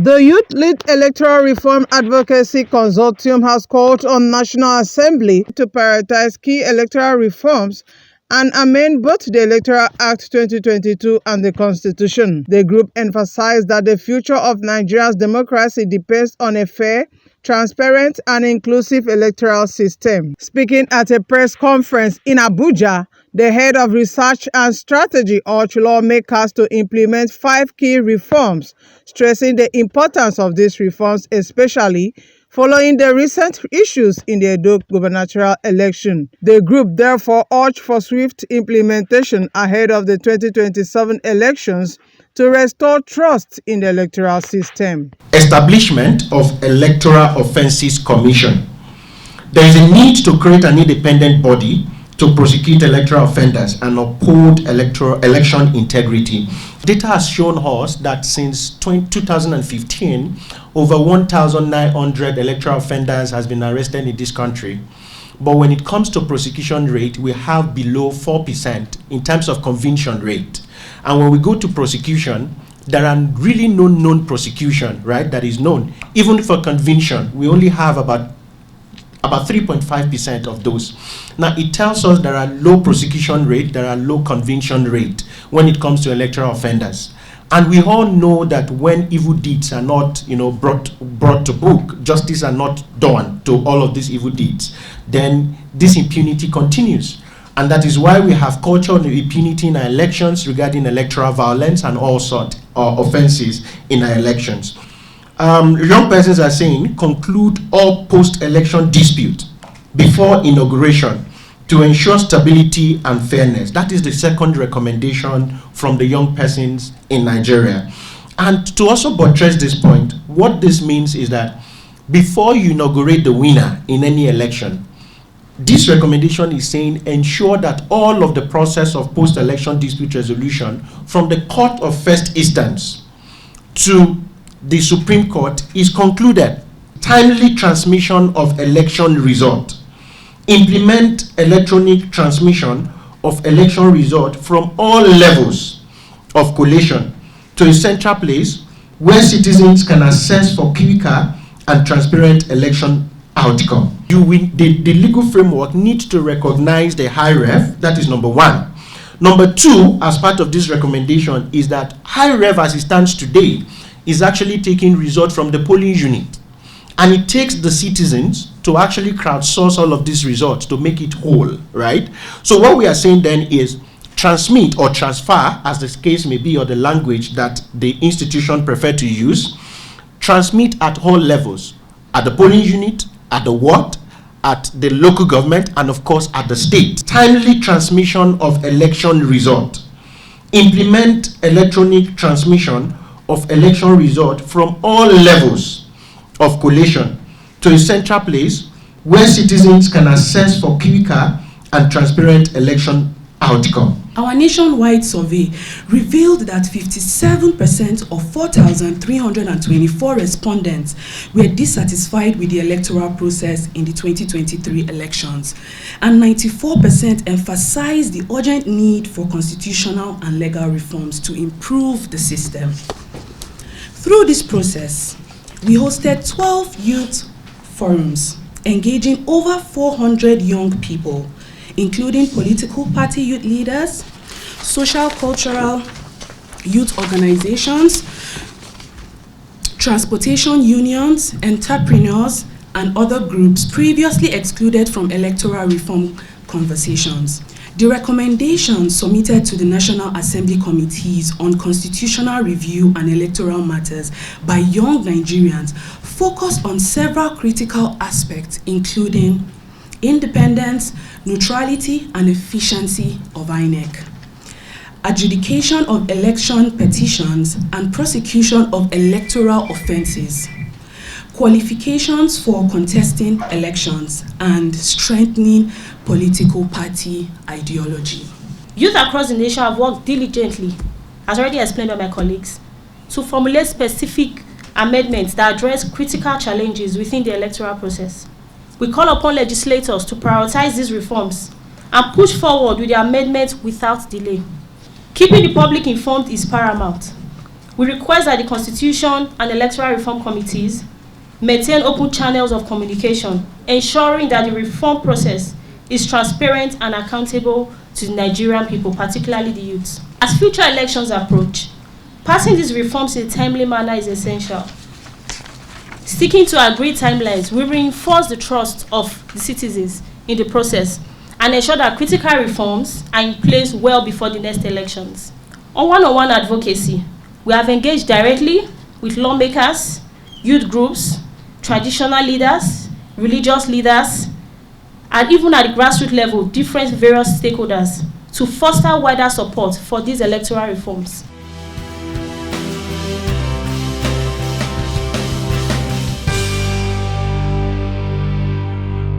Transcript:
The youth-led Electoral Reform Advocacy Consortium has called on National Assembly to prioritize key electoral reforms and amend both the Electoral Act 2022 and the Constitution. The group emphasized that the future of Nigeria's democracy depends on a fair, transparent and inclusive electoral system. Speaking at a press conference in Abuja, the head of research and strategy urged lawmakers to implement 5 key reforms, stressing the importance of these reforms, especially following the recent issues in the Edo gubernatorial election. The group therefore urged for swift implementation ahead of the 2027 elections to restore trust in the electoral system. Establishment of Electoral Offences Commission. There is a need to create an independent body to prosecute electoral offenders and uphold election integrity. Data has shown us that since 2015, over 1,900 electoral offenders has been arrested in this country. But when it comes to prosecution rate, we have below 4% in terms of conviction rate. And when we go to prosecution, there are really no known prosecution, right, that is known. Even for conviction, we only have about 3.5% of those. Now, it tells us there are low prosecution rate, there are low conviction rate when it comes to electoral offenders. And we all know that when evil deeds are not, brought to book, justice are not done to all of these evil deeds, then this impunity continues. And that is why we have culture of impunity in our elections regarding electoral violence and all sorts of offenses in our elections. Young persons are saying conclude all post-election dispute before inauguration to ensure stability and fairness. That is the second recommendation from the young persons in Nigeria. And to also buttress this point, what this means is that before you inaugurate the winner in any election, this recommendation is saying ensure that all of the process of post-election dispute resolution from the court of first instance to the Supreme Court is concluded. Timely transmission of election result. Implement electronic transmission of election result from all levels of collation to a central place where citizens can access for quicker and transparent election outcome. The legal framework needs to recognize the high ref. That is number one. Number two, as part of this recommendation, is that high ref as it stands today is actually taking result from the polling unit. And it takes the citizens to actually crowdsource all of these results to make it whole, right? So what we are saying then is transmit or transfer, as the case may be, or the language that the institution prefer to use, transmit at all levels, at the polling unit, at the ward, at the local government, and of course at the state. Timely transmission of election result. Implement electronic transmission of election result from all levels of collation to a central place where citizens can access for quicker and transparent election outcome. Our nationwide survey revealed that 57% of 4,324 respondents were dissatisfied with the electoral process in the 2023 elections, and 94% emphasized the urgent need for constitutional and legal reforms to improve the system. Through this process, we hosted 12 youth forums engaging over 400 young people, including political party youth leaders, social cultural youth organizations, transportation unions, entrepreneurs, and other groups previously excluded from electoral reform conversations. The recommendations submitted to the National Assembly Committees on Constitutional Review and Electoral Matters by young Nigerians focus on several critical aspects, including independence, neutrality, and efficiency of INEC, adjudication of election petitions and prosecution of electoral offenses, qualifications for contesting elections, and strengthening political party ideology. Youth across the nation have worked diligently, as already explained by my colleagues, to formulate specific amendments that address critical challenges within the electoral process. We call upon legislators to prioritize these reforms and push forward with the amendments without delay. Keeping the public informed is paramount. We request that the Constitution and Electoral Reform Committees maintain open channels of communication, ensuring that the reform process is transparent and accountable to the Nigerian people, particularly the youth. As future elections approach, passing these reforms in a timely manner is essential. Sticking to agreed timelines will reinforce the trust of the citizens in the process and ensure that critical reforms are in place well before the next elections. On one-on-one advocacy, we have engaged directly with lawmakers, youth groups, traditional leaders, religious leaders, and even at the grassroots level, various stakeholders to foster wider support for these electoral reforms.